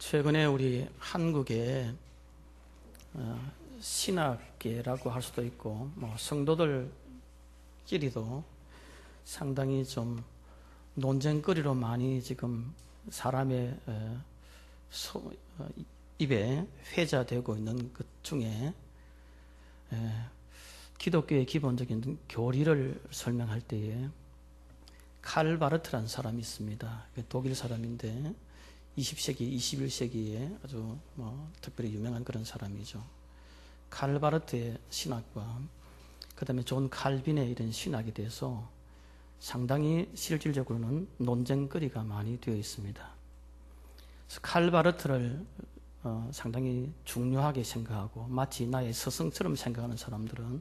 최근에 우리 한국의 신학계라고 할 수도 있고 성도들끼리도 상당히 좀 논쟁거리로 많이 지금 사람의 입에 회자되고 있는 것 중에 기독교의 기본적인 교리를 설명할 때에 칼 바르트라는 사람이 있습니다. 독일 사람인데 20세기, 21세기에 아주 특별히 유명한 그런 사람이죠. 칼 바르트의 신학과 그 다음에 존 칼빈의 이런 신학에 대해서 상당히 실질적으로는 논쟁거리가 많이 되어 있습니다. 그래서 칼 바르트를 상당히 중요하게 생각하고 마치 나의 스승처럼 생각하는 사람들은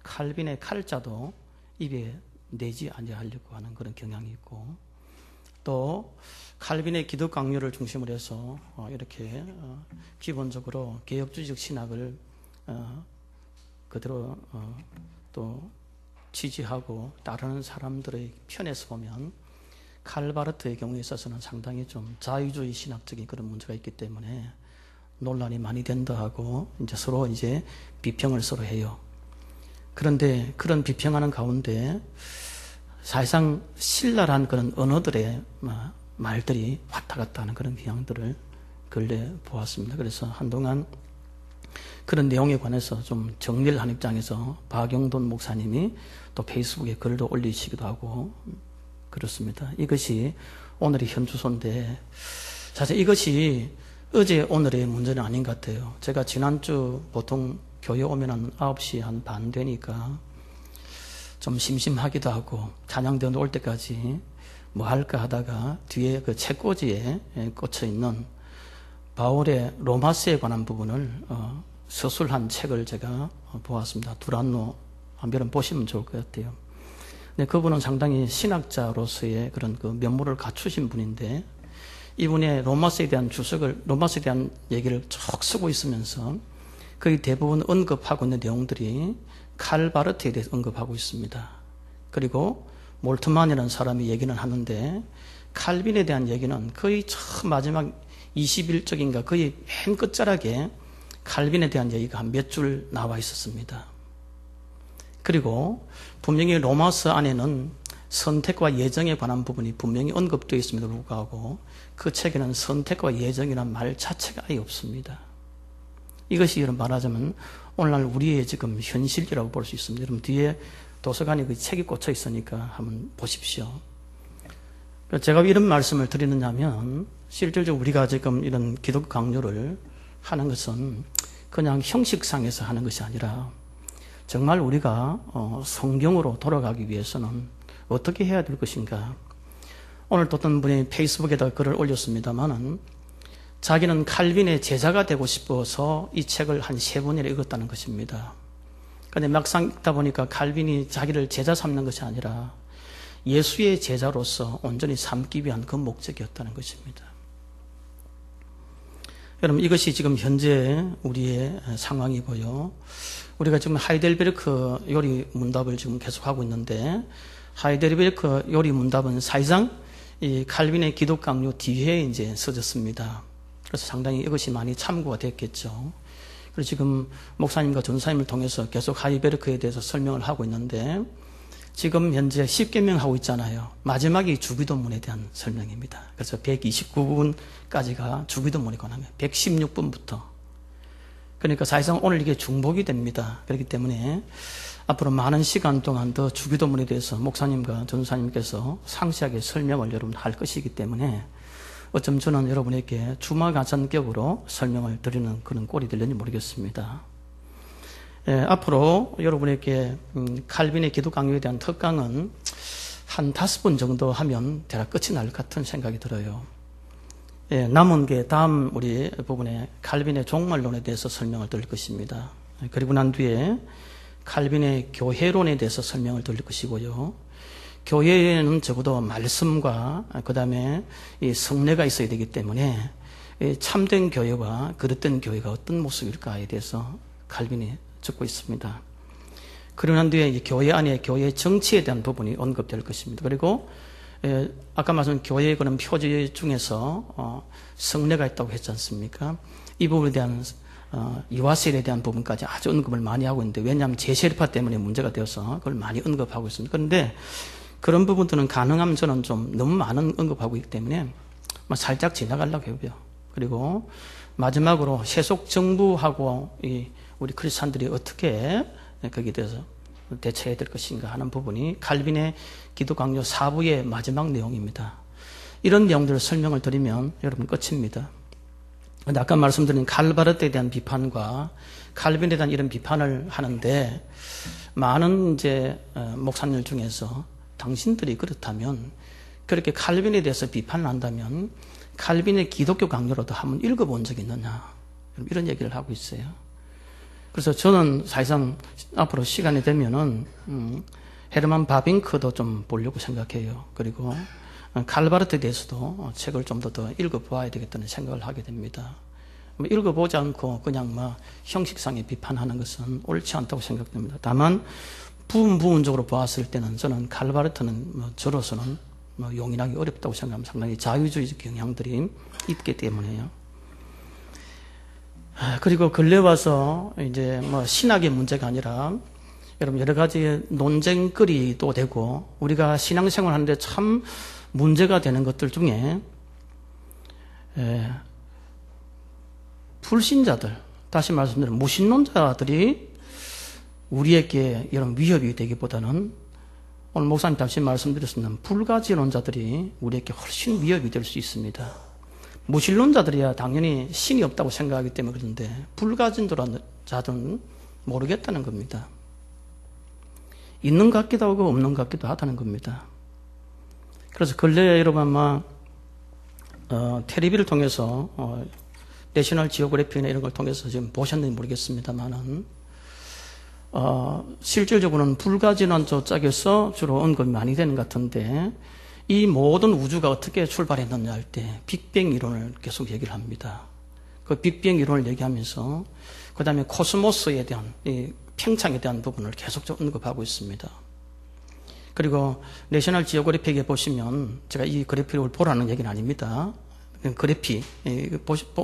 칼빈의 칼자도 입에 내지 아니하려고 하는 그런 경향이 있고, 또 칼빈의 기독 강요를 중심으로 해서 이렇게 기본적으로 개혁주의적 신학을 그대로 또 지지하고 따르는 사람들의 편에서 보면 칼 바르트의 경우에 있어서는 상당히 좀 자유주의 신학적인 그런 문제가 있기 때문에 논란이 많이 된다 하고 서로 비평을 서로 해요. 그런데 그런 비평하는 가운데 사실상 신랄한 그런 언어들의 말들이 왔다 갔다 하는 그런 경향들을 근래 보았습니다. 그래서 한동안 그런 내용에 관해서 좀 정리를 한 입장에서 박영돈 목사님이 또 페이스북에 글도 올리시기도 하고 그렇습니다. 이것이 오늘의 현주소인데 사실 이것이 어제 오늘의 문제는 아닌 것 같아요. 제가 지난주 보통 교회 오면 한 9시 한 반 되니까 좀 심심하기도 하고 찬양대원 올 때까지 뭐 할까 하다가 뒤에 그 책꽂이에 꽂혀 있는 바울의 로마서에 관한 부분을 서술한 책을 제가 보았습니다. 두란노 한번 보시면 좋을 것 같아요. 근데 그분은 상당히 신학자로서의 그런 그 면모를 갖추신 분인데 이분의 로마서에 대한 로마서에 대한 얘기를 쭉 쓰고 있으면서 거의 대부분 언급하고 있는 내용들이 칼 바르트에 대해서 언급하고 있습니다. 그리고 몰트만이라는 사람이 얘기는 하는데 칼빈에 대한 얘기는 거의 처음 마지막 21쪽인가 거의 맨 끝자락에 칼빈에 대한 얘기가 한 몇 줄 나와 있었습니다. 그리고 분명히 로마서 안에는 선택과 예정에 관한 부분이 분명히 언급되어 있음에도 불구하고 그 책에는 선택과 예정이라는 말 자체가 아예 없습니다. 이것이 말하자면 오늘날 우리의 지금 현실이라고 볼 수 있습니다. 여러분 뒤에 도서관에 그 책이 꽂혀 있으니까 한번 보십시오. 제가 이런 말씀을 드리느냐면 실질적으로 우리가 지금 이런 기독교 강요를 하는 것은 그냥 형식상에서 하는 것이 아니라 정말 우리가 성경으로 돌아가기 위해서는 어떻게 해야 될 것인가. 오늘 또 어떤 분이 페이스북에다 글을 올렸습니다만은 자기는 칼빈의 제자가 되고 싶어서 이 책을 한 3번이나 읽었다는 것입니다. 그런데 막상 읽다 보니까 칼빈이 자기를 제자 삼는 것이 아니라 예수의 제자로서 온전히 삼기 위한 그 목적이었다는 것입니다. 여러분 이것이 지금 현재 우리의 상황이고요. 우리가 지금 하이델베르크 요리 문답을 지금 계속하고 있는데 하이델베르크 요리 문답은 사실상 이 칼빈의 기독 강요 뒤에 써졌습니다. 그래서 상당히 이것이 많이 참고가 됐겠죠. 그리고 지금 목사님과 전사님을 통해서 계속 하이델베르크에 대해서 설명을 하고 있는데 지금 현재 10계명 하고 있잖아요. 마지막이 주기도문에 대한 설명입니다. 그래서 129부분까지가 주기도문에 관한 거예요. 116분부터. 그러니까 사실상 오늘 이게 중복이 됩니다. 그렇기 때문에 앞으로 많은 시간 동안 더 주기도문에 대해서 목사님과 전사님께서 상세하게 설명을 여러분 할 것이기 때문에 어쩜 저는 여러분에게 주마가전격으로 설명을 드리는 그런 꼴이 될는지 모르겠습니다. 앞으로 여러분에게 칼빈의 기독 강요에 대한 특강은 한 5번 정도 하면 대략 끝이 날 것 같은 생각이 들어요. 남은 게 다음 우리 부분에 칼빈의 종말론에 대해서 설명을 드릴 것입니다. 그리고 난 뒤에 칼빈의 교회론에 대해서 설명을 드릴 것이고요. 교회에는 적어도 말씀과 그 다음에 이 성례가 있어야 되기 때문에 참된 교회와 그릇된 교회가 어떤 모습일까에 대해서 칼빈이 적고 있습니다. 그리고 난 뒤에 교회 안에 교회 정치에 대한 부분이 언급될 것입니다. 그리고 아까 말씀드린 교회의 그런 표지 중에서 성례가 있다고 했지 않습니까? 이 부분에 대한 이화셀에 대한 부분까지 아주 언급을 많이 하고 있는데, 왜냐하면 제세례파 때문에 문제가 되어서 그걸 많이 언급하고 있습니다. 그런데 그런 부분들은 가능하면 저는 좀 너무 많은 언급하고 있기 때문에 살짝 지나가려고 해요. 그리고 마지막으로 세속 정부하고 우리 크리스찬들이 어떻게 거기에 대해서 대처해야 될 것인가 하는 부분이 칼빈의 기독 강요 4부의 마지막 내용입니다. 이런 내용들을 설명을 드리면 여러분 끝입니다. 근데 아까 말씀드린 칼바르트에 대한 비판과 칼빈에 대한 이런 비판을 하는데, 많은 이제 목사님들 중에서 당신들이 그렇다면, 그렇게 칼빈에 대해서 비판을 한다면 칼빈의 기독교 강요로도 한번 읽어본 적이 있느냐, 이런 얘기를 하고 있어요. 그래서 저는 사실상 앞으로 시간이 되면은 헤르만 바빙크도 좀 보려고 생각해요. 그리고 칼바르트에 대해서도 책을 좀 더 읽어보아야 되겠다는 생각을 하게 됩니다. 읽어보지 않고 그냥 형식상의 비판하는 것은 옳지 않다고 생각됩니다. 다만 부분적으로 보았을 때는 저는 칼바르트는 저로서는 용인하기 어렵다고 생각합니다. 상당히 자유주의적 경향들이 있기 때문에요. 그리고 근래 와서 이제 신학의 문제가 아니라 여러분 여러 가지 논쟁거리도 되고, 우리가 신앙생활 하는데 참 문제가 되는 것들 중에 불신자들, 다시 말씀드리면 무신론자들이 우리에게 이런 위협이 되기보다는, 오늘 목사님 다시 말씀드렸습니다, 불가지론자들이 우리에게 훨씬 위협이 될 수 있습니다. 무신론자들이야 당연히 신이 없다고 생각하기 때문에 그런데, 불가지론자들은 모르겠다는 겁니다. 있는 것 같기도 하고 없는 것 같기도 하다는 겁니다. 그래서 근래에 여러분 아마 텔레비를 통해서 내셔널 지오그래피나 이런 걸 통해서 지금 보셨는지 모르겠습니다만은 실질적으로는 불가지론자 쪽에서 주로 언급이 많이 되는 것 같은데, 이 모든 우주가 어떻게 출발했느냐 할 때 빅뱅 이론을 계속 얘기를 합니다. 그 빅뱅 이론을 얘기하면서 그 다음에 코스모스에 대한 이 평창에 대한 부분을 계속 언급하고 있습니다. 그리고 내셔널 지오그래픽에 보시면, 제가 이 그래픽을 보라는 얘기는 아닙니다. 그래픽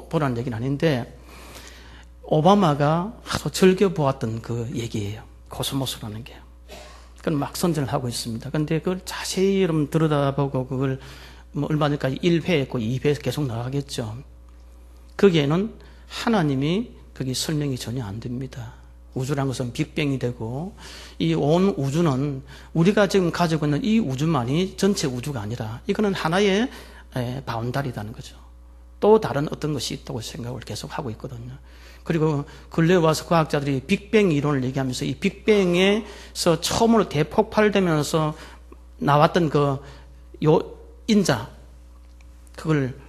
보라는 얘기는 아닌데, 오바마가 아주 즐겨보았던 그 얘기예요. 코스모스라는 게. 그건 막 선전을 하고 있습니다. 그런데 그걸 자세히 여러분 들여다보고 그걸 얼마 전까지 1회 했고 2회 계속 나가겠죠. 거기에는 하나님이 거기 설명이 전혀 안 됩니다. 우주라는 것은 빅뱅이 되고, 이 온 우주는 우리가 지금 가지고 있는 이 우주만이 전체 우주가 아니라 이거는 하나의 바운다리라는 거죠. 또 다른 어떤 것이 있다고 생각을 계속 하고 있거든요. 그리고 근래 와서 과학자들이 빅뱅 이론을 얘기하면서 이 빅뱅에서 처음으로 대폭발되면서 나왔던 인자, 그걸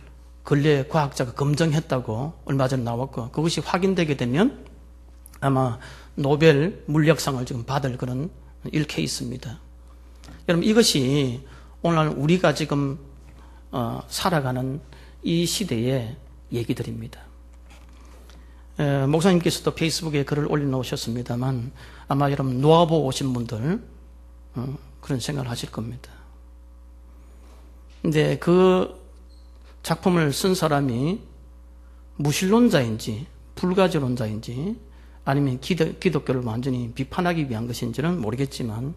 근래 과학자가 검증했다고 얼마 전에 나왔고, 그것이 확인되게 되면 아마 노벨 물리학상을 지금 받을 그런 일케 있습니다. 여러분 이것이 오늘 우리가 지금 살아가는 이 시대의 얘기들입니다. 목사님께서도 페이스북에 글을 올려놓으셨습니다만, 아마 여러분 노아보 오신 분들 그런 생각을 하실 겁니다. 근데 그 작품을 쓴 사람이 무신론자인지 불가지론자인지 아니면 기독교를 완전히 비판하기 위한 것인지는 모르겠지만,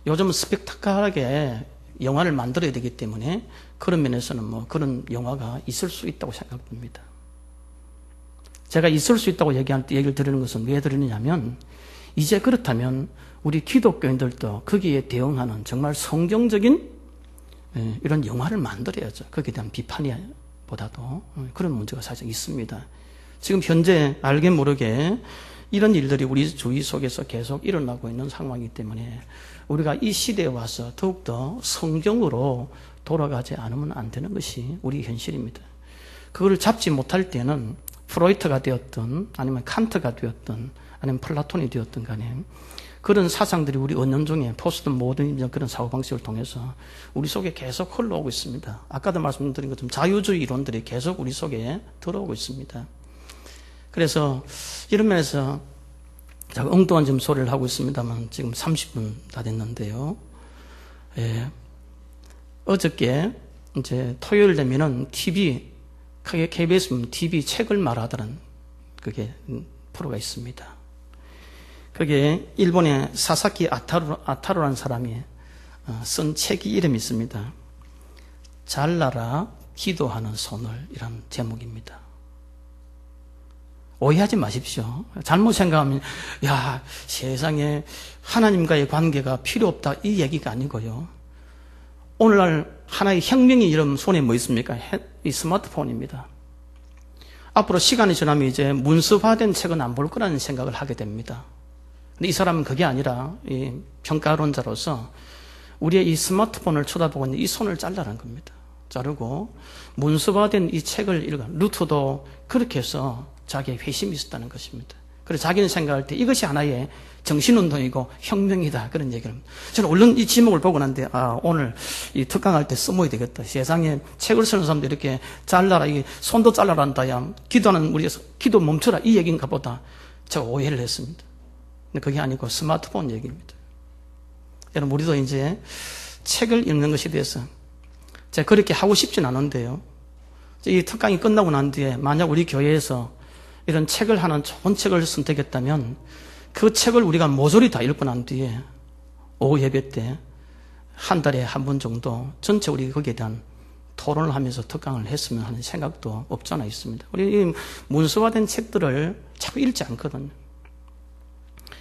요즘은 스펙타클하게 영화를 만들어야 되기 때문에 그런 면에서는 그런 영화가 있을 수 있다고 생각됩니다. 제가 있을 수 있다고 얘기를 드리는 것은 왜 드리느냐면, 이제 그렇다면 우리 기독교인들도 거기에 대응하는 정말 성경적인 이런 영화를 만들어야죠. 거기에 대한 비판보다도 그런 문제가 사실 있습니다. 지금 현재 알게 모르게 이런 일들이 우리 주위 속에서 계속 일어나고 있는 상황이기 때문에 우리가 이 시대에 와서 더욱더 성경으로 돌아가지 않으면 안 되는 것이 우리 현실입니다. 그걸 잡지 못할 때는 프로이트가 되었든 아니면 칸트가 되었든 아니면 플라톤이 되었든 간에 그런 사상들이 우리 은연중에 포스트 모더니즘 그런 사고방식을 통해서 우리 속에 계속 흘러오고 있습니다. 아까도 말씀드린 것처럼 자유주의 이론들이 계속 우리 속에 들어오고 있습니다. 그래서 이런 면에서 제가 엉뚱한 좀 소리를 하고 있습니다만 지금 30분 다 됐는데요. 어저께 이제 토요일 되면은 TV, KBS TV 책을 말하다는 그게 프로가 있습니다. 그게 일본의 사사키 아타루라는 사람이 쓴 책이 이름이 있습니다. 잘나라 기도하는 손을 이란 제목입니다. 오해하지 마십시오. 잘못 생각하면 야 세상에 하나님과의 관계가 필요 없다 이 얘기가 아니고요. 오늘날 하나의 혁명이 여러분 손에 뭐 있습니까? 이 스마트폰입니다. 앞으로 시간이 지나면 이제 문서화된 책은 안 볼 거라는 생각을 하게 됩니다. 근데 이 사람은 그게 아니라 이 평가론자로서 우리의 이 스마트폰을 쳐다보고 있는 이 손을 잘라라는 겁니다. 자르고 문서화된 이 책을 읽어. 루터도 그렇게 해서 자기의 회심이 있었다는 것입니다. 그래서 자기는 생각할 때 이것이 하나의 정신운동이고 혁명이다 그런 얘기를 합니다. 저는 얼른 이 지목을 보고 난데 오늘 이 특강할 때 써먹어야 되겠다. 세상에 책을 쓰는 사람들 이렇게 잘라라, 이 손도 잘라란다, 야 기도하는 우리 기도 멈춰라 이 얘기인가 보다 제가 오해를 했습니다. 근데 그게 아니고 스마트폰 얘기입니다. 여러분 우리도 이제 책을 읽는 것에 대해서 제가 그렇게 하고 싶진 않은데요. 이 특강이 끝나고 난 뒤에 만약 우리 교회에서 이런 책을 하는 좋은 책을 선택했다면 그 책을 우리가 모조리 다 읽고 난 뒤에 오후 예배 때 한 달에 한 번 정도 전체 우리 거기에 대한 토론을 하면서 특강을 했으면 하는 생각도 없지 않아 있습니다. 우리 이 문서화된 책들을 자꾸 읽지 않거든요.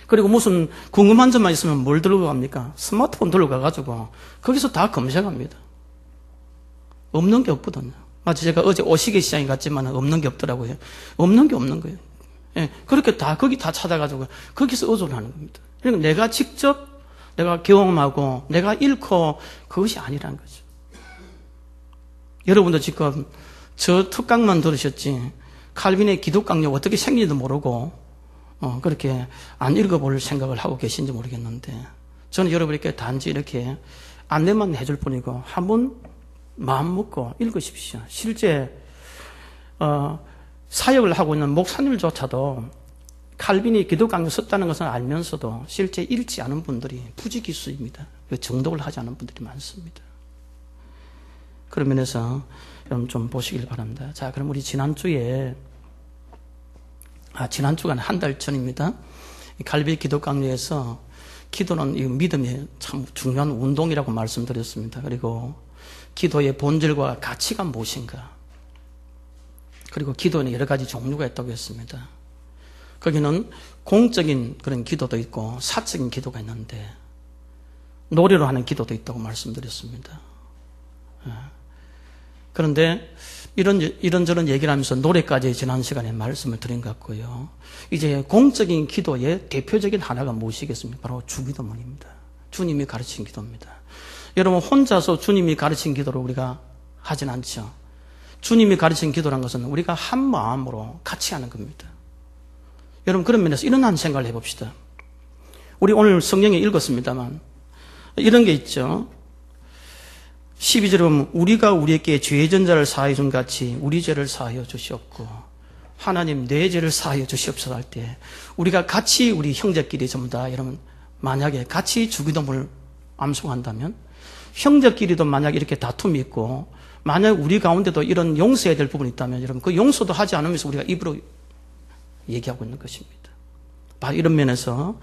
그리고 무슨 궁금한 점만 있으면 뭘 들고 갑니까? 스마트폰 들고 가가지고 거기서 다 검색합니다. 없는 게 없거든요. 마치 제가 어제 오시계 시장에 갔지만 없는 게 없더라고요. 없는 게 없는 거예요. 예, 그렇게 다 거기 다 찾아가지고 거기서 의존을 하는 겁니다. 그러니까 내가 직접 내가 경험하고 내가 읽고 그것이 아니라는 거죠. 여러분도 지금 저 특강만 들으셨지 칼빈의 기독 강력 어떻게 생긴지도 모르고 그렇게 안 읽어볼 생각을 하고 계신지 모르겠는데 저는 여러분에게 단지 이렇게 안내만 해줄 뿐이고 한번 마음 먹고 읽으십시오. 실제 사역을 하고 있는 목사님조차도 칼빈이 기독 강요 썼다는 것을 알면서도 실제 읽지 않은 분들이 부지기수입니다. 정독을 하지 않은 분들이 많습니다. 그런 면에서 여러분 좀 보시길 바랍니다. 자, 그럼 우리 지난주가 한 달 전입니다. 칼빈 기독 강요에서 기도는 이 믿음의 참 중요한 운동이라고 말씀드렸습니다. 그리고 기도의 본질과 가치가 무엇인가? 그리고 기도에는 여러 가지 종류가 있다고 했습니다. 거기는 공적인 그런 기도도 있고 사적인 기도가 있는데 노래로 하는 기도도 있다고 말씀드렸습니다. 그런데 이런저런 얘기를 하면서 노래까지 지난 시간에 말씀을 드린 것 같고요. 이제 공적인 기도의 대표적인 하나가 무엇이겠습니까? 바로 주기도문입니다. 주님이 가르친 기도입니다. 여러분 혼자서 주님이 가르친 기도를 우리가 하진 않죠. 주님이 가르친 기도란 것은 우리가 한 마음으로 같이 하는 겁니다. 여러분 그런 면에서 이런 한 생각을 해봅시다. 우리 오늘 성경에 읽었습니다만 이런 게 있죠. 12절에 보면 우리가 우리에게 죄의 전자를 사하여 준 같이 우리 죄를 사하여 주시옵고 하나님 내 죄를 사하여 주시옵소서 할 때 우리가 같이 우리 형제끼리 전부 다 여러분 만약에 같이 주기도문을 암송한다면 형제끼리도 만약 이렇게 다툼이 있고 만약 우리 가운데도 이런 용서해야 될 부분이 있다면 여러분 그 용서도 하지 않으면서 우리가 입으로 얘기하고 있는 것입니다. 바로 이런 면에서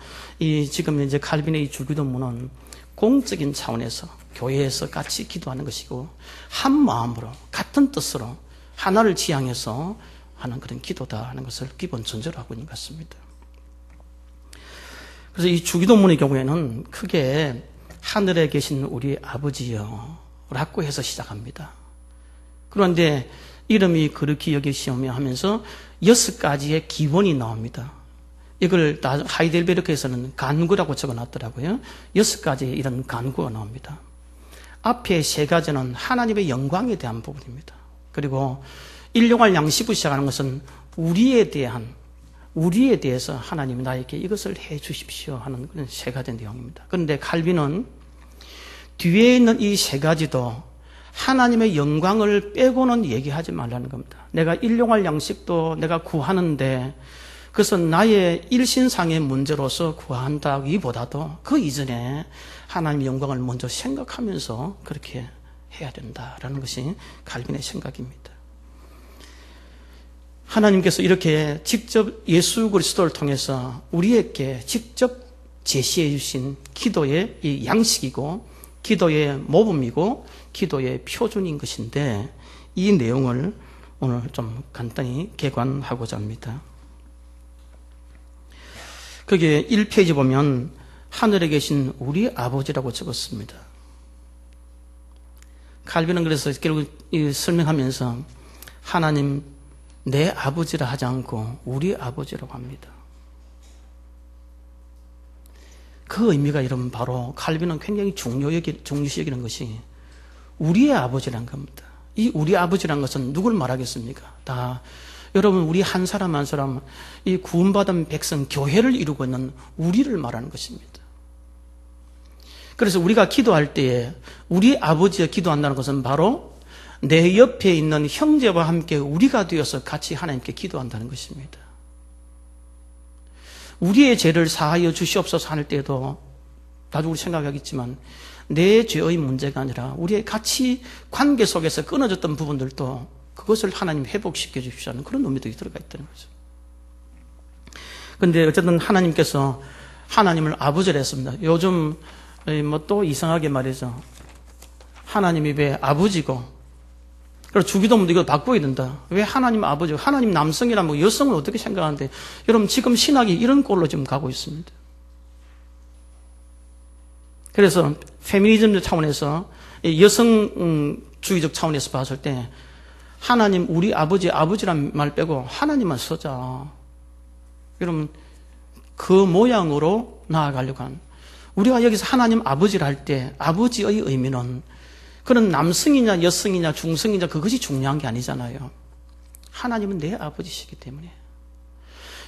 지금 이제 칼빈의 이 주기도문은 공적인 차원에서 교회에서 같이 기도하는 것이고 한 마음으로 같은 뜻으로 하나를 지향해서 하는 그런 기도다 하는 것을 기본 전제로 하고 있는 것 같습니다. 그래서 이 주기도문의 경우에는 크게 하늘에 계신 우리 아버지여 라고 해서 시작합니다. 그런데 이름이 그렇게 여기시오며 하면서 6가지의 기원이 나옵니다. 이걸 하이델베르크에서는 간구라고 적어놨더라고요. 6가지의 이런 간구가 나옵니다. 앞에 3가지는 하나님의 영광에 대한 부분입니다. 그리고 일용할 양식부터 시작하는 것은 우리에 대해서 하나님이 나에게 이것을 해 주십시오 하는 그런 3가지 내용입니다. 그런데 칼빈은 뒤에 있는 이 3가지도 하나님의 영광을 빼고는 얘기하지 말라는 겁니다. 내가 일용할 양식도 내가 구하는데 그것은 나의 일신상의 문제로서 구한다기보다도 그 이전에 하나님의 영광을 먼저 생각하면서 그렇게 해야 된다라는 것이 칼빈의 생각입니다. 하나님께서 이렇게 직접 예수 그리스도를 통해서 우리에게 직접 제시해 주신 기도의 이 양식이고 기도의 모범이고 기도의 표준인 것인데 이 내용을 오늘 좀 간단히 개관하고자 합니다. 거기에 1페이지 보면 하늘에 계신 우리 아버지라고 적었습니다. 칼빈은 그래서 결국 설명하면서 하나님 내 아버지라 하지 않고 우리 아버지라고 합니다. 그 의미가 여러분 바로 칼빈은 굉장히 중요시 여기는 것이 우리의 아버지란 겁니다. 이 우리 아버지란 것은 누굴 말하겠습니까? 다 여러분 우리 한 사람 한 사람 이 구원받은 백성 교회를 이루고 있는 우리를 말하는 것입니다. 그래서 우리가 기도할 때에 우리 아버지가 기도한다는 것은 바로 내 옆에 있는 형제와 함께 우리가 되어서 같이 하나님께 기도한다는 것입니다. 우리의 죄를 사하여 주시옵소서 할 때도 나중에 우리 생각하겠지만 내 죄의 문제가 아니라 우리의 같이 관계 속에서 끊어졌던 부분들도 그것을 하나님 회복시켜 주시자는 그런 의미도 들어가 있다는 거죠. 그런데 어쨌든 하나님께서 하나님을 아버지라 했습니다. 요즘 뭐 또 이상하게 말해서 하나님이 왜 아버지고 그래서 주기도문도 이거 바꿔야 된다. 왜 하나님 아버지, 하나님 남성이라면 뭐 여성을 어떻게 생각하는데 여러분 지금 신학이 이런 꼴로 지금 가고 있습니다. 그래서 페미니즘 차원에서 여성주의적 차원에서 봤을 때 하나님 우리 아버지란 말 빼고 하나님만 쓰자. 여러분 그 모양으로 나아가려고 하는 우리가 여기서 하나님 아버지를 할 때 아버지의 의미는 그런 남성이냐 여성이냐 중성이냐 그것이 중요한 게 아니잖아요. 하나님은 내 아버지시기 때문에.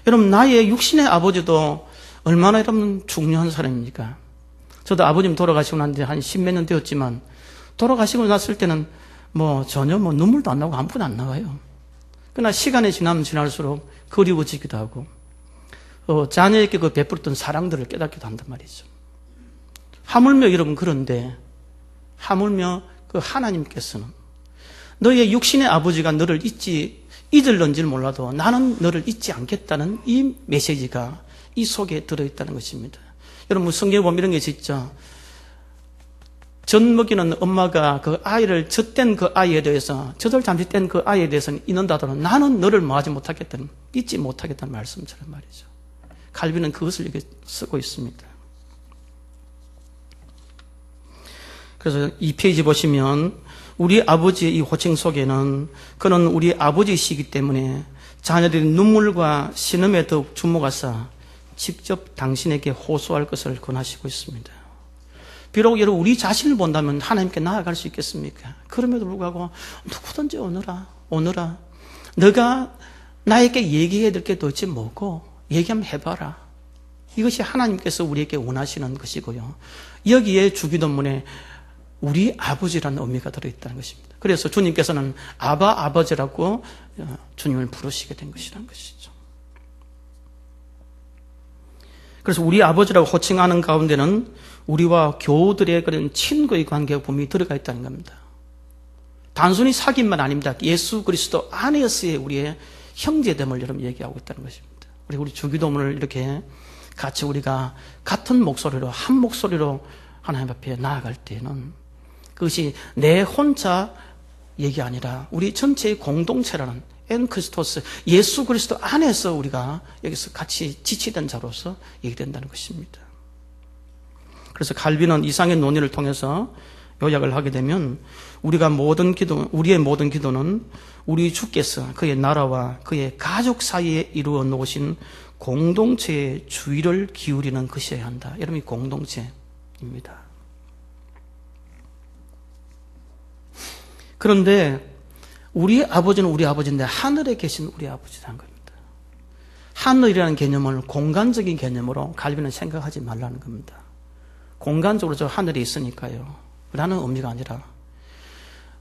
여러분 나의 육신의 아버지도 얼마나 여러분 중요한 사람입니까? 저도 아버님 돌아가시고 난 지 한 10몇 년 되었지만 돌아가시고 났을 때는 뭐 전혀 뭐 눈물도 안 나고 아무것도 안 나와요. 그러나 시간이 지나면 지날수록 그리워지기도 하고 자녀에게 그 베풀었던 사랑들을 깨닫기도 한단 말이죠. 하물며 여러분 그런데 하물며 그 하나님께서는 너의 육신의 아버지가 너를 잊을런지는 몰라도 나는 너를 잊지 않겠다는 이 메시지가 이 속에 들어있다는 것입니다. 여러분 성경에 보면 이런 게 있죠. 젖 먹이는 엄마가 그 아이를 젖댄 그 아이에 대해서 젖을 잠시 뗀 그 아이에 대해서는 잊는다더라 나는 너를 뭐하지 못하겠다는 잊지 못하겠다는 말씀처럼 말이죠. 칼빈은 그것을 이렇게 쓰고 있습니다. 그래서 이 페이지 보시면 우리 아버지의 이 호칭 속에는 그는 우리 아버지이시기 때문에 자녀들이 눈물과 신음에 더욱 주목하사 직접 당신에게 호소할 것을 권하시고 있습니다. 비록 여러분 우리 자신을 본다면 하나님께 나아갈 수 있겠습니까? 그럼에도 불구하고 누구든지 오너라 너가 나에게 얘기해야 될 게 도대체 뭐고 얘기 한번 해봐라. 이것이 하나님께서 우리에게 원하시는 것이고요. 여기에 주기도문에 우리 아버지라는 의미가 들어있다는 것입니다. 그래서 주님께서는 아버지라고 주님을 부르시게 된 것이라는 것이죠. 그래서 우리 아버지라고 호칭하는 가운데는 우리와 교우들의 그런 친구의 관계가 분명히 들어가 있다는 겁니다. 단순히 사귐만 아닙니다. 예수 그리스도 안에서의 우리의 형제됨을 여러분 얘기하고 있다는 것입니다. 우리 주기도문을 이렇게 같이 우리가 같은 목소리로 한 목소리로 하나님 앞에 나아갈 때는 그것이 내 혼자 얘기 아니라 우리 전체의 공동체라는 엔크리스토스 예수 그리스도 안에서 우리가 여기서 같이 지치된 자로서 얘기된다는 것입니다. 그래서 칼빈은 이상의 논의를 통해서 요약을 하게 되면 우리의 모든 기도는 우리 주께서 그의 나라와 그의 가족 사이에 이루어 놓으신 공동체의 주의를 기울이는 것이어야 한다. 여러분 이 공동체입니다. 그런데 우리 아버지는 우리 아버지인데 하늘에 계신 우리 아버지라는 겁니다. 하늘이라는 개념을 공간적인 개념으로 칼빈은 생각하지 말라는 겁니다. 공간적으로 저 하늘에 있으니까요. 라는 의미가 아니라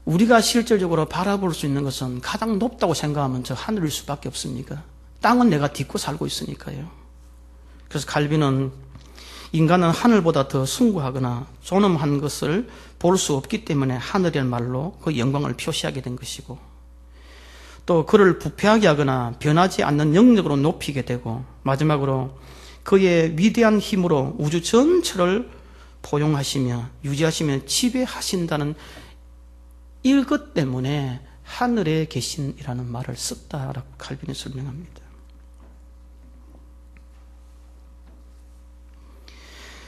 우리가 실질적으로 바라볼 수 있는 것은 가장 높다고 생각하면 저 하늘일 수밖에 없습니까? 땅은 내가 딛고 살고 있으니까요. 그래서 칼빈은 인간은 하늘보다 더 숭고하거나 존엄한 것을 볼 수 없기 때문에 하늘이라는 말로 그 영광을 표시하게 된 것이고, 또 그를 부패하게 하거나 변하지 않는 영역으로 높이게 되고, 마지막으로 그의 위대한 힘으로 우주 전체를 포용하시며 유지하시며 지배하신다는 이것 때문에 하늘에 계신이라는 말을 썼다라고 칼빈이 설명합니다.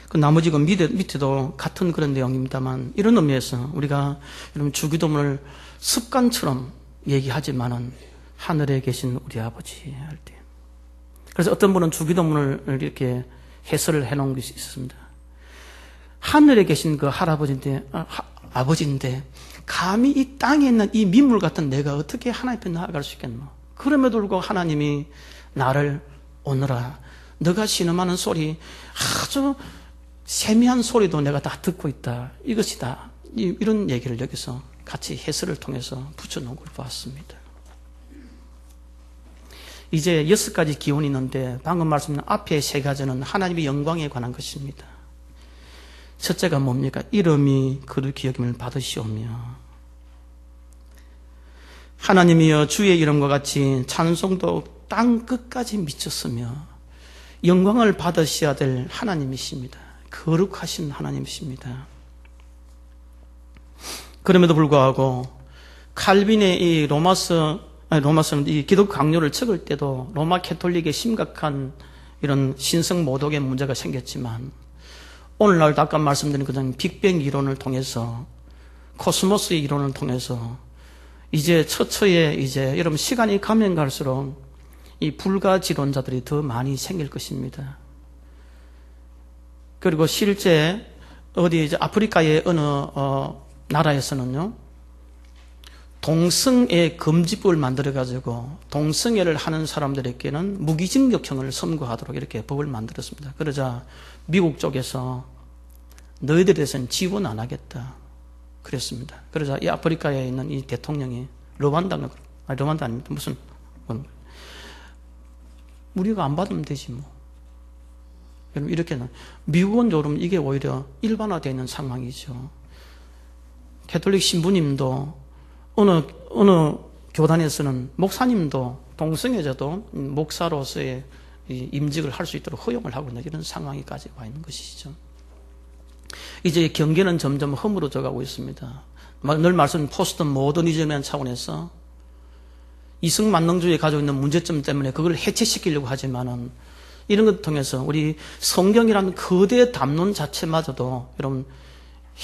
그 나머지 그 밑에도 같은 그런 내용입니다만, 이런 의미에서 우리가 여러분 주기도문을 습관처럼 얘기하지만은 하늘에 계신 우리 아버지 할 때, 그래서 어떤 분은 주기도문을 이렇게 해설을 해놓은 것이 있습니다. 하늘에 계신 그 할아버지인데, 아버지인데 감히 이 땅에 있는 이 민물 같은 내가 어떻게 하나님 앞에 나아갈 수 있겠노? 그럼에도 불구하고 하나님이 나를 오너라, 너가 신음하는 소리, 아주 세미한 소리도 내가 다 듣고 있다, 이것이다, 이런 얘기를 여기서 같이 해설을 통해서 붙여놓은 걸 봤습니다. 이제 6가지 기원이 있는데, 방금 말씀드린 앞에 3가지는 하나님의 영광에 관한 것입니다. 첫째가 뭡니까? 이름이 거룩히 여김을 받으시오며, 하나님이여 주의 이름과 같이 찬송도 땅 끝까지 미쳤으며 영광을 받으셔야 될 하나님이십니다. 거룩하신 하나님이십니다. 그럼에도 불구하고 칼빈의 이 로마서는 이 기독 강요를 적을 때도 로마 캐톨릭의 심각한 이런 신성 모독의 문제가 생겼지만, 오늘날도 아까 말씀드린 그냥 빅뱅 이론을 통해서, 코스모스의 이론을 통해서 이제 처처에 이제 여러분 시간이 가면 갈수록 이 불가지론자들이 더 많이 생길 것입니다. 그리고 실제 어디 이제 아프리카의 어느 나라에서는요, 동성애 금지법을 만들어가지고 동성애를 하는 사람들에게는 무기징역형을 선고하도록 이렇게 법을 만들었습니다. 그러자 미국 쪽에서 너희들에 대해서는 지원 안 하겠다 그랬습니다. 그러자 이 아프리카에 있는 이 대통령이 르완다 아닙니다. 무슨 우리가 안 받으면 되지 뭐. 여러분 이렇게는 미국은 여러분 이게 오히려 일반화되어 있는 상황이죠. 캐톨릭 신부님도 어느 교단에서는 목사님도 동성애자도 목사로서의 임직을 할 수 있도록 허용을 하고 있는 이런 상황이까지 와 있는 것이죠. 이제 경계는 점점 허물어져 가고 있습니다. 늘 말씀드린 포스트 모더니즘이라는 차원에서 이승만능주의에 가지고 있는 문제점 때문에 그걸 해체시키려고 하지만은, 이런 것을 통해서 우리 성경이라는 거대 담론 자체마저도 여러분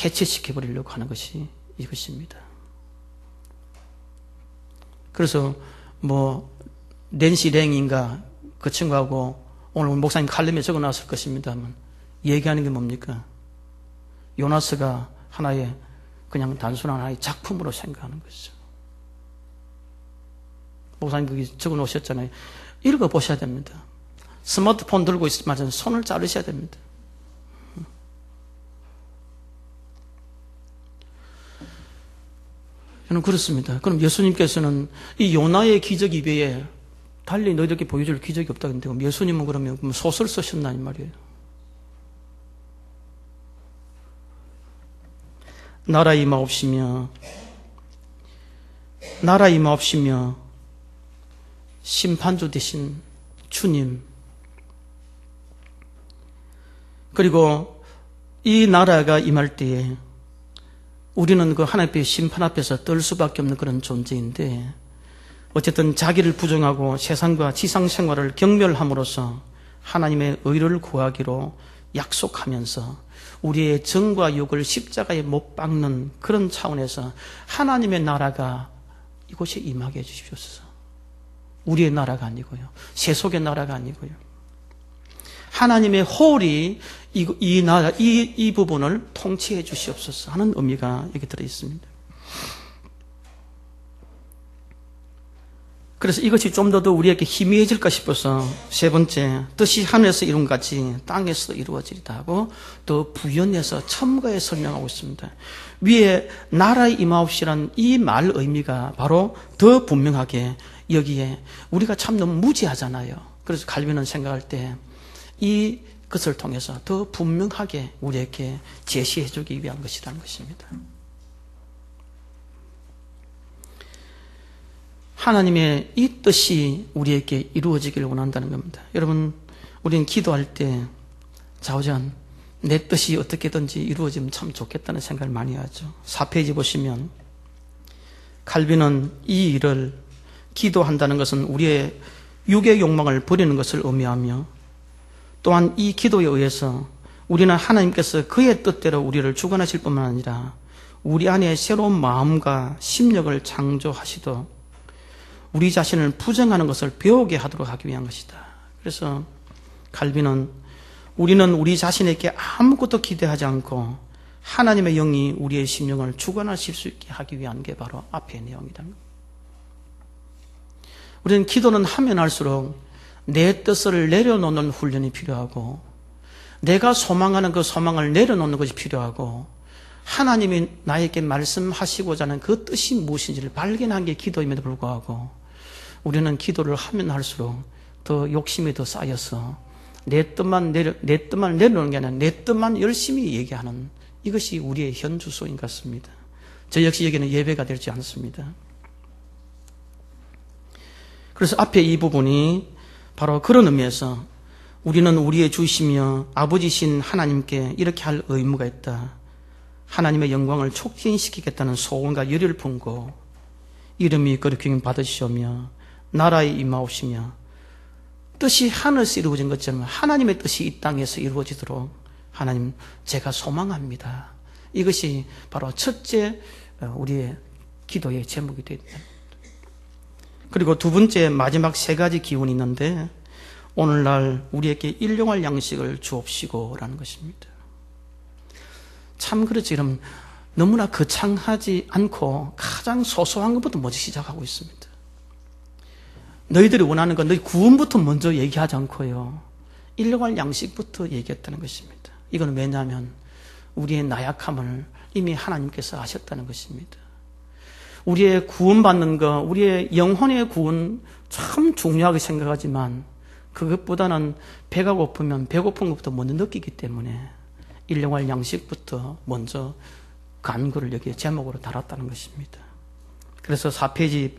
해체시켜버리려고 하는 것이 이것입니다. 그래서 낸시 랭인가 그 친구하고 오늘 목사님 칼럼에 적어놨을 것입니다만, 얘기하는 게 뭡니까? 요나스가 하나의 그냥 단순한 하나의 작품으로 생각하는 것이죠. 목사님 거기 적어놓으셨잖아요. 읽어보셔야 됩니다. 스마트폰 들고 있으면 손을 자르셔야 됩니다. 저는 그렇습니다. 그럼 예수님께서는 이 요나의 기적 이외에 달리 너희들에게 보여줄 기적이 없다는데, 그럼 예수님은 그러면 소설 쓰셨나 이 말이에요. 나라 임하옵시며 심판주 되신 주님, 그리고 이 나라가 임할 때에 우리는 그 하나님의 심판 앞에서 떨 수밖에 없는 그런 존재인데, 어쨌든 자기를 부정하고 세상과 지상 생활을 경멸함으로써 하나님의 의를 구하기로 약속하면서 우리의 정과 욕을 십자가에 못 박는 그런 차원에서 하나님의 나라가 이곳에 임하게 해주십시오. 우리의 나라가 아니고요, 세속의 나라가 아니고요, 하나님의 홀이 이 부분을 통치해 주시옵소서 하는 의미가 여기 들어 있습니다. 그래서 이것이 좀 더 우리에게 희미해질까 싶어서 세 번째, 뜻이 하늘에서 이룬 같이 땅에서 이루어지리다 하고 더 부연해서 첨가해 설명하고 있습니다. 위에 나라의 임하옵시란 이 말 의미가 바로 더 분명하게 여기에, 우리가 참 너무 무지하잖아요. 그래서 칼빈은 생각할 때 이 그것을 통해서 더 분명하게 우리에게 제시해 주기 위한 것이라는 것입니다. 하나님의 이 뜻이 우리에게 이루어지기를 원한다는 겁니다. 여러분, 우리는 기도할 때 좌우전 내 뜻이 어떻게든지 이루어지면 참 좋겠다는 생각을 많이 하죠. 4페이지 보시면 칼빈은 이 일을 기도한다는 것은 우리의 육의 욕망을 버리는 것을 의미하며 또한 이 기도에 의해서 우리는 하나님께서 그의 뜻대로 우리를 주관하실 뿐만 아니라 우리 안에 새로운 마음과 심력을 창조하시도록 우리 자신을 부정하는 것을 배우게 하도록 하기 위한 것이다. 그래서 칼빈은 우리는 우리 자신에게 아무것도 기대하지 않고 하나님의 영이 우리의 심령을 주관하실 수 있게 하기 위한 게 바로 앞의 내용이다. 우리는 기도는 하면 할수록 내 뜻을 내려놓는 훈련이 필요하고 내가 소망하는 그 소망을 내려놓는 것이 필요하고 하나님이 나에게 말씀하시고자 하는 그 뜻이 무엇인지를 발견한 게 기도임에도 불구하고 우리는 기도를 하면 할수록 더 욕심이 더 쌓여서 내 뜻만 내려놓는 게 아니라 내 뜻만 열심히 얘기하는 이것이 우리의 현주소인 것 같습니다. 저 역시 여기는 예배가 되지 않습니다. 그래서 앞에 이 부분이 바로 그런 의미에서 우리는 우리의 주시며 아버지신 하나님께 이렇게 할 의무가 있다. 하나님의 영광을 촉진시키겠다는 소원과 열의를 품고 이름이 거룩히 받으시오며 나라에 임하옵시며 뜻이 하늘에서 이루어진 것처럼 하나님의 뜻이 이 땅에서 이루어지도록 하나님 제가 소망합니다. 이것이 바로 첫째 우리의 기도의 제목이 되었다. 그리고 두 번째 마지막 세 가지 기운이 있는데 오늘날 우리에게 일용할 양식을 주옵시고 라는 것입니다. 참 그렇지. 그럼 너무나 거창하지 않고 가장 소소한 것부터 먼저 시작하고 있습니다. 너희들이 원하는 건 너희 구원부터 먼저 얘기하지 않고요. 일용할 양식부터 얘기했다는 것입니다. 이건 왜냐하면 우리의 나약함을 이미 하나님께서 아셨다는 것입니다. 우리의 구원받는 것, 우리의 영혼의 구원 참 중요하게 생각하지만 그것보다는 배가 고프면 배고픈 것부터 먼저 느끼기 때문에 일용할 양식부터 먼저 간구를 여기에 제목으로 달았다는 것입니다. 그래서 4페이지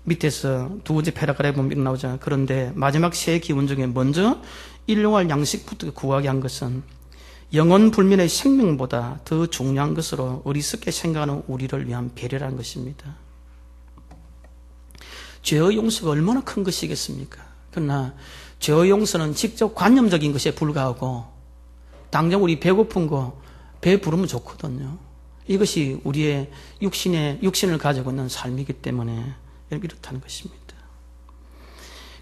밑에서 두 번째 패러그래프에 보면 이렇게 나오잖아요. 그런데 마지막 세 기운 중에 먼저 일용할 양식부터 구하게 한 것은 영원 불면의 생명보다 더 중요한 것으로 어리석게 생각하는 우리를 위한 배려라는 것입니다. 죄의 용서가 얼마나 큰 것이겠습니까? 그러나 죄의 용서는 직접 관념적인 것에 불과하고 당장 우리 배고픈 거 배 부르면 좋거든요. 이것이 우리의 육신을 가지고 있는 삶이기 때문에 이렇다는 것입니다.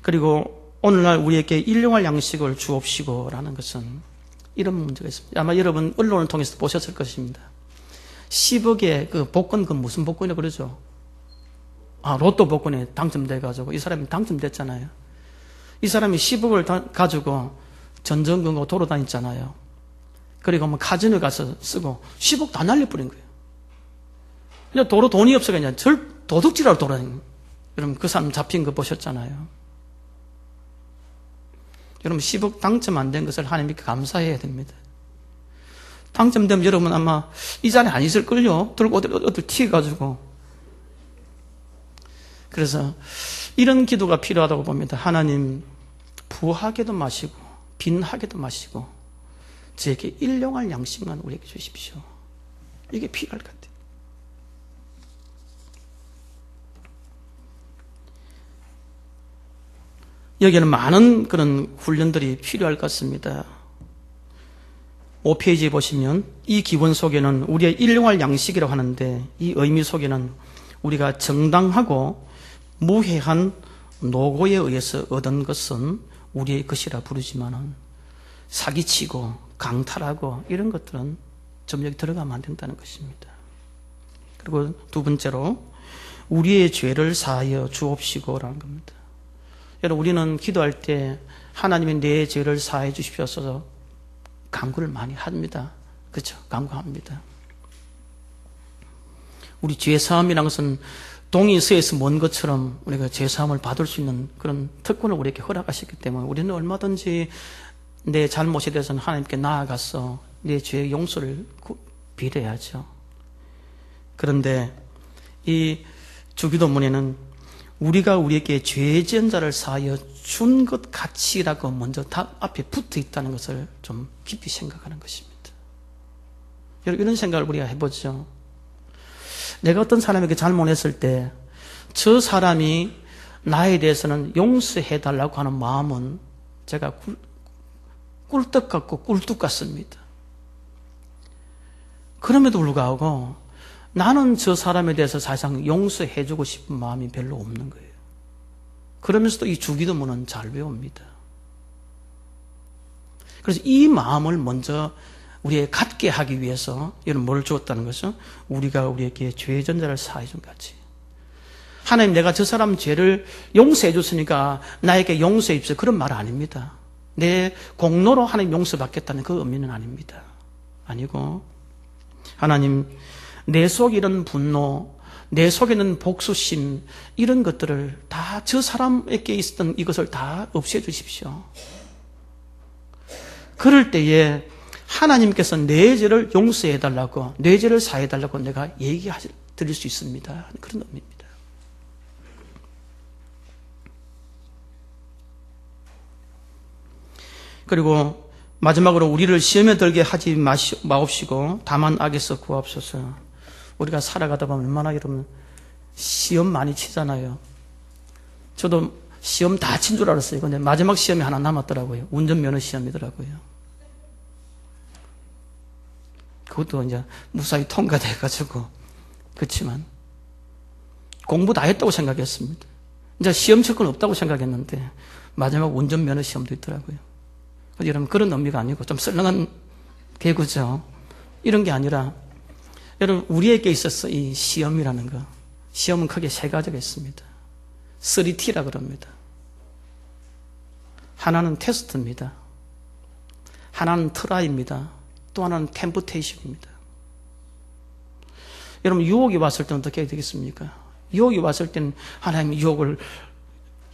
그리고 오늘날 우리에게 일용할 양식을 주옵시고 라는 것은 이런 문제가 있습니다. 아마 여러분 언론을 통해서 보셨을 것입니다. 10억의 그 복권, 그 무슨 복권이라고 그러죠? 로또 복권에 당첨돼가지고 이 사람이 당첨됐잖아요. 이 사람이 10억을 가지고 전전긍긍 돌아다녔잖아요. 그리고 뭐 카지노에 가서 쓰고 10억 다 날려버린 거예요. 그냥 도로 돈이 없어서 그냥 도둑질하러 돌아다니는 거예요. 여러분 그 사람 잡힌 거 보셨잖아요. 여러분 10억 당첨 안 된 것을 하나님께 감사해야 됩니다. 당첨되면 여러분 아마 이 자리에 안 있을걸요. 들고 어딜 튀어가지고. 그래서 이런 기도가 필요하다고 봅니다. 하나님 부하게도 마시고 빈하게도 마시고 저에게 일용할 양식만 우리에게 주십시오. 이게 필요할 것 같아요. 여기에는 많은 그런 훈련들이 필요할 것 같습니다. 5페이지에 보시면 이 기본 속에는 우리의 일용할 양식이라고 하는데 이 의미 속에는 우리가 정당하고 무해한 노고에 의해서 얻은 것은 우리의 것이라 부르지만은 사기치고 강탈하고 이런 것들은 좀 여기 들어가면 안 된다는 것입니다. 그리고 두 번째로 우리의 죄를 사하여 주옵시고라는 겁니다. 여러분 우리는 기도할 때 하나님이 내 죄를 사해 주십시오 간구를 많이 합니다. 그렇죠? 간구합니다. 우리 죄 사함이라는 것은 동이 서에서 먼 것처럼 우리가 죄 사함을 받을 수 있는 그런 특권을 우리에게 허락하셨기 때문에 우리는 얼마든지 내 잘못에 대해서는 하나님께 나아가서 내 죄의 용서를 빌어야죠. 그런데 이 주기도문에는 우리가 우리에게 죄 지은 자를 사하여 준 것 같이라고 먼저 답 앞에 붙어 있다는 것을 좀 깊이 생각하는 것입니다. 여러분, 이런 생각을 우리가 해보죠. 내가 어떤 사람에게 잘못했을 때 저 사람이 나에 대해서는 용서해달라고 하는 마음은 제가 꿀떡 같고 꿀뚝 같습니다. 그럼에도 불구하고 나는 저 사람에 대해서 사실상 용서해주고 싶은 마음이 별로 없는 거예요. 그러면서도 이 주기도문은 잘 외웁니다. 그래서 이 마음을 먼저 우리에 갖게 하기 위해서 이런 뭘 주었다는 것은 우리가 우리에게 죄의 전자를 사해 준 같이. 하나님, 내가 저 사람 죄를 용서해 줬으니까 나에게 용서해 주십시오. 그런 말 아닙니다. 내 공로로 하나님 용서받겠다는 그 의미는 아닙니다. 아니고 하나님, 내 속에 이런 분노, 내 속에 있는 복수심, 이런 것들을 다 저 사람에게 있었던 이것을 다 없애 주십시오. 그럴 때에 하나님께서 내 죄를 용서해달라고, 내 죄를 사해달라고 내가 드릴 수 있습니다. 그런 의미입니다. 그리고 마지막으로 우리를 시험에 들게 하지 마옵시고 다만 악에서 구하옵소서. 우리가 살아가다 보면 얼마나 여러분 시험 많이 치잖아요. 저도 시험 다 친 줄 알았어요. 근데 마지막 시험이 하나 남았더라고요. 운전면허 시험이더라고요. 그것도 이제 무사히 통과돼가지고. 그렇지만 공부 다 했다고 생각했습니다. 이제 시험 칠 건 없다고 생각했는데 마지막 운전면허 시험도 있더라고요. 여러분, 그런 의미가 아니고 좀 썰렁한 개구죠. 이런 게 아니라 여러분, 우리에게 있어서 이 시험이라는 거, 시험은 크게 세 가지가 있습니다. 3T라 그럽니다. 하나는 테스트입니다. 하나는 트라이입니다. 또 하나는 템프테이션입니다. 여러분, 유혹이 왔을 때는 어떻게 해야 되겠습니까? 유혹이 왔을 때는 하나님 유혹을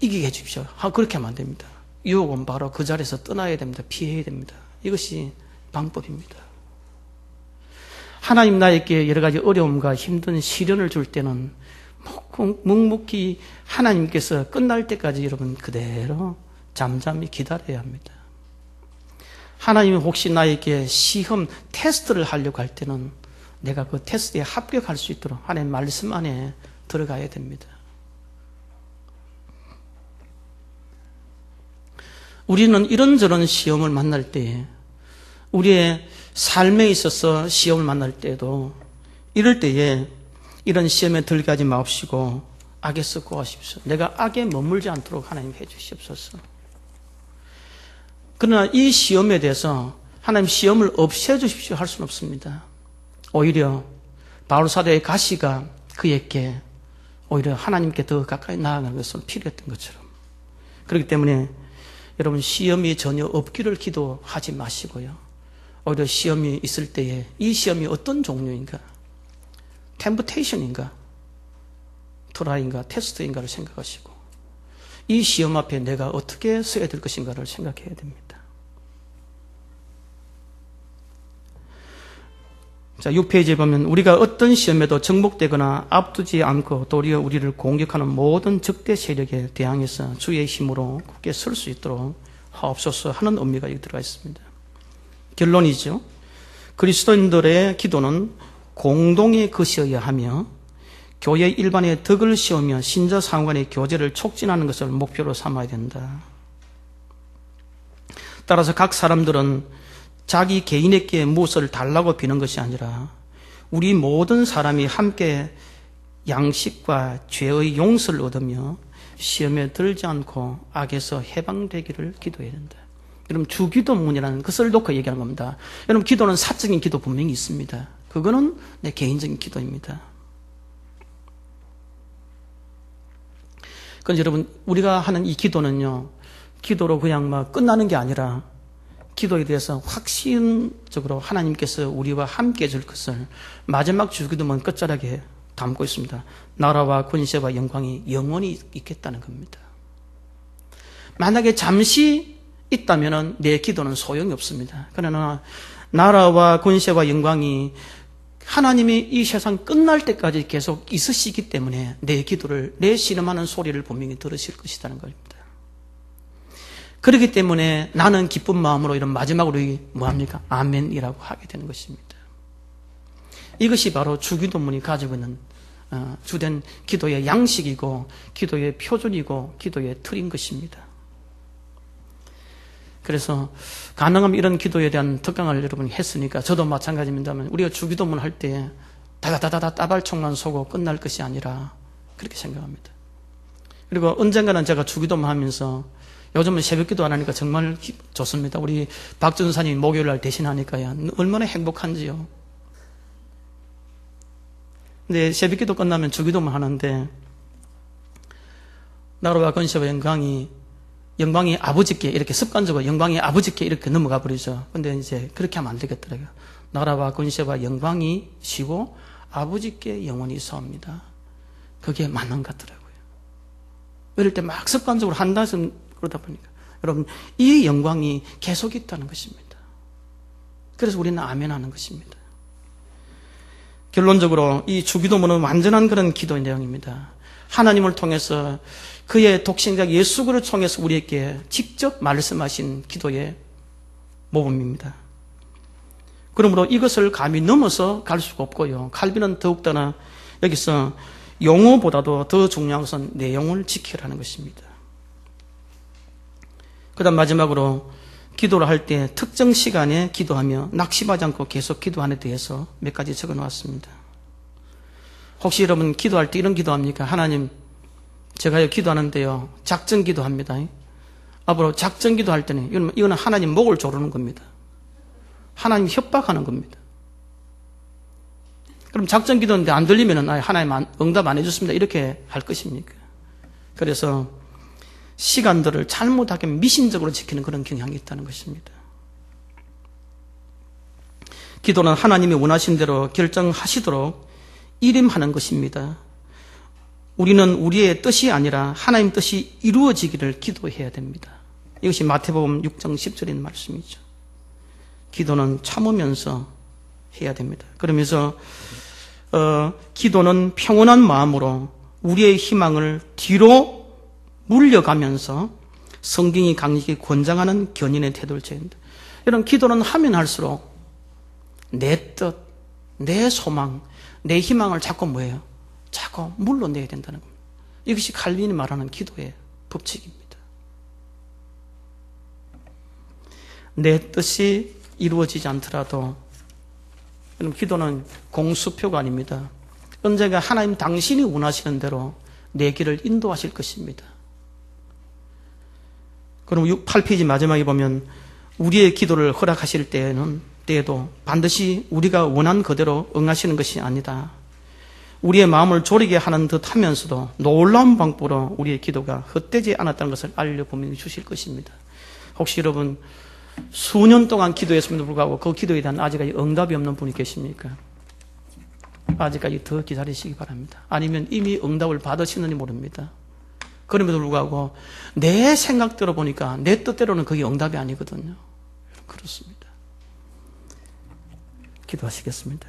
이기게 해주십시오. 그렇게 하면 안 됩니다. 유혹은 바로 그 자리에서 떠나야 됩니다. 피해야 됩니다. 이것이 방법입니다. 하나님 나에게 여러 가지 어려움과 힘든 시련을 줄 때는 묵묵히 하나님께서 끝날 때까지 여러분 그대로 잠잠히 기다려야 합니다. 하나님이 혹시 나에게 시험, 테스트를 하려고 할 때는 내가 그 테스트에 합격할 수 있도록 하나님 말씀 안에 들어가야 됩니다. 우리는 이런저런 시험을 만날 때, 우리의 삶에 있어서 시험을 만날 때도 이럴 때에 이런 시험에 들게 하지 마옵시고 악에서 구하십시오. 내가 악에 머물지 않도록 하나님 해 주시옵소서. 그러나 이 시험에 대해서 하나님 시험을 없애 주십시오 할 수는 없습니다. 오히려 바울 사도의 가시가 그에게 오히려 하나님께 더 가까이 나아가는 것은 필요했던 것처럼. 그렇기 때문에 여러분, 시험이 전혀 없기를 기도하지 마시고요. 오히려 시험이 있을 때에 이 시험이 어떤 종류인가, 템프테이션인가, 트라이인가, 테스트인가를 생각하시고 이 시험 앞에 내가 어떻게 서야 될 것인가를 생각해야 됩니다. 자, 6페이지에 보면 우리가 어떤 시험에도 정복되거나 앞두지 않고 도리어 우리를 공격하는 모든 적대 세력에 대항해서 주의 힘으로 굳게 설 수 있도록 하옵소서 하는 의미가 여기 들어가 있습니다. 결론이죠. 그리스도인들의 기도는 공동의 것이어야 하며 교회 일반의 덕을 세우며 신자 상관의 교제를 촉진하는 것을 목표로 삼아야 된다. 따라서 각 사람들은 자기 개인에게 무엇을 달라고 비는 것이 아니라 우리 모든 사람이 함께 양식과 죄의 용서를 얻으며 시험에 들지 않고 악에서 해방되기를 기도해야 된다. 여러분, 주기도문이라는 것을 놓고 얘기하는 겁니다. 여러분, 기도는 사적인 기도 분명히 있습니다. 그거는 내 개인적인 기도입니다. 그런데 여러분, 우리가 하는 이 기도는요, 기도로 그냥 막 끝나는 게 아니라 기도에 대해서 확신적으로 하나님께서 우리와 함께 해줄 것을 마지막 주기도문 끝자락에 담고 있습니다. 나라와 권세와 영광이 영원히 있겠다는 겁니다. 만약에 잠시 있다면 내 기도는 소용이 없습니다. 그러나 나라와 권세와 영광이 하나님이 이 세상 끝날 때까지 계속 있으시기 때문에 내 기도를, 내 신음하는 소리를 분명히 들으실 것이라는 겁니다. 그렇기 때문에 나는 기쁜 마음으로 이런 마지막으로 뭐합니까? 아멘이라고 하게 되는 것입니다. 이것이 바로 주기도문이 가지고 있는 주된 기도의 양식이고 기도의 표준이고 기도의 틀인 것입니다. 그래서 가능하면 이런 기도에 대한 특강을 여러분이 했으니까 저도 마찬가지입니다만 우리가 주기도문 할 때 다다다다 따발총만 쏘고 끝날 것이 아니라 그렇게 생각합니다. 그리고 언젠가는 제가 주기도문 하면서 요즘은 새벽기도 안 하니까 정말 좋습니다. 우리 박 전사님이 목요일날 대신하니까요. 얼마나 행복한지요. 근데 새벽기도 끝나면 주기도문 하는데 나라와 권세와 영광이 아버지께 이렇게 습관적으로 영광이 아버지께 이렇게 넘어가 버리죠. 근데 이제 그렇게 하면 안 되겠더라고요. 나라와 권세와 영광이 시고 아버지께 영원히 있사옵니다. 그게 맞는 것 같더라고요. 이럴 때 막 습관적으로 한다서 그러다 보니까 여러분 이 영광이 계속 있다는 것입니다. 그래서 우리는 아멘 하는 것입니다. 결론적으로 이 주기도문은 완전한 그런 기도의 내용입니다. 하나님을 통해서 그의 독생자 예수 그리스도를 통해서 우리에게 직접 말씀하신 기도의 모범입니다. 그러므로 이것을 감히 넘어서 갈 수가 없고요. 칼빈은 더욱더나 여기서 용어보다도 더 중요한 것은 내용을 지키라는 것입니다. 그 다음 마지막으로 기도를 할 때 특정 시간에 기도하며 낙심하지 않고 계속 기도하는 데 대해서 몇 가지 적어 놓았습니다. 혹시 여러분 기도할 때 이런 기도합니까? 하나님, 제가요 기도하는데요 작전 기도합니다. 앞으로 작전 기도할 때는 이거는 하나님 목을 조르는 겁니다. 하나님 협박하는 겁니다. 그럼 작전 기도인데 안 들리면 하나님 응답 안 해줬습니다. 이렇게 할 것입니까? 그래서 시간들을 잘못하게 미신적으로 지키는 그런 경향이 있다는 것입니다. 기도는 하나님이 원하신 대로 결정하시도록 일임하는 것입니다. 우리는 우리의 뜻이 아니라 하나님 뜻이 이루어지기를 기도해야 됩니다. 이것이 마태복음 6장 10절인 말씀이죠. 기도는 참으면서 해야 됩니다. 그러면서 기도는 평온한 마음으로 우리의 희망을 뒤로 물려가면서 성경이 강력히 권장하는 견인의 태도를 취해야 합니다. 이런 기도는 하면 할수록 내 뜻, 내 소망, 내 희망을 자꾸 뭐예요? 자꾸 물러내야 된다는 겁니다. 이것이 칼빈이 말하는 기도의 법칙입니다. 내 뜻이 이루어지지 않더라도 기도는 공수표가 아닙니다. 언젠가 하나님 당신이 원하시는 대로 내 길을 인도하실 것입니다. 그럼 8페이지 마지막에 보면 우리의 기도를 허락하실 때에도 반드시 우리가 원한 그대로 응하시는 것이 아니다. 우리의 마음을 졸이게 하는 듯 하면서도 놀라운 방법으로 우리의 기도가 헛되지 않았다는 것을 알려 분명히 주실 것입니다. 혹시 여러분 수년 동안 기도했음에도 불구하고 그 기도에 대한 아직까지 응답이 없는 분이 계십니까? 아직까지 더 기다리시기 바랍니다. 아니면 이미 응답을 받으시는지 모릅니다. 그럼에도 불구하고 내 생각대로 보니까 내 뜻대로는 그게 응답이 아니거든요. 그렇습니다. 기도하시겠습니다.